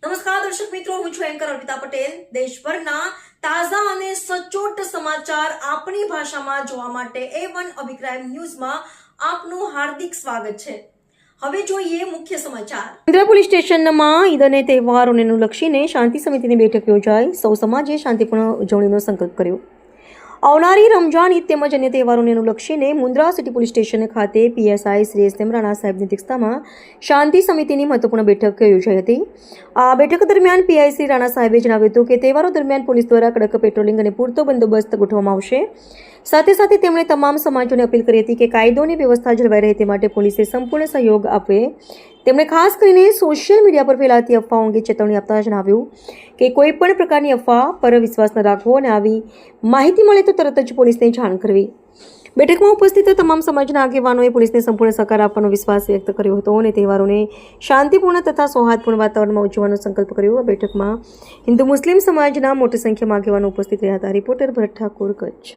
નમસ્કાર દર્શક મિત્રો, હું છું એન્કર અર્પિતા પટેલ. દેશભરના તાજા અને સચોટ સમાચાર આપણી ભાષામાં જોવા માટે A1 અભિપ્રાય ન્યૂઝમાં આપનું હાર્દિક સ્વાગત છે. હવે જોઈએ મુખ્ય સમાચાર. મુન્દ્રા પોલીસ સ્ટેશનમાં ઈદ અને તહેવારોને અનુલક્ષીને શાંતિ સમિતિની બેઠક યોજાઈ. સૌ સમાજે શાંતિપૂર્ણ ઉજવણીનો સંકલ્પ કર્યો. આવનારી રમજાન ઈદ તેમજ અન્ય તહેવારોને અનુલક્ષીને મુન્દ્રા સિટી પોલીસ સ્ટેશન ખાતે પીએસઆઈ શ્રી એસ રાણા સાહેબની અધ્યક્ષતામાં શાંતિ સમિતિની મહત્વપૂર્ણ બેઠક યોજાઈ હતી. આ બેઠક દરમિયાન પીઆઈ શ્રી રાણા સાહેબે જણાવ્યું હતું કે તહેવારો દરમિયાન પોલીસ દ્વારા કડક પેટ્રોલિંગ અને પૂરતો બંદોબસ્ત ગોઠવવામાં આવશે. સાથે સાથે તેમણે તમામ સમાજોને અપીલ કરી હતી કે કાયદો અને વ્યવસ્થા જળવાઈ રહે તે માટે પોલીસે સંપૂર્ણ સહયોગ આપે. તેમણે ખાસ કરીને સોશિયલ મીડિયા પર ફેલાતી અફવાઓ અંગે ચેતવણી આપતા જણાવ્યું કે કોઈ પણ પ્રકારની અફવા પર વિશ્વાસ ન રાખવો અને આવી માહિતી મળે તો તરત જ પોલીસને જાણ કરવી. બેઠકમાં ઉપસ્થિત તમામ સમાજના આગેવાનોએ પોલીસને સંપૂર્ણ સહકાર આપવાનો વિશ્વાસ વ્યક્ત કર્યો હતો અને તહેવારોને શાંતિપૂર્ણ તથા સૌહાર્દપૂર્ણ વાતાવરણમાં ઉજવવાનો સંકલ્પ કર્યો. આ બેઠકમાં હિન્દુ મુસ્લિમ સમાજના મોટી સંખ્યામાં આગેવાનો ઉપસ્થિત રહ્યા હતા. રિપોર્ટર ભરત ઠાકોર, કચ્છ.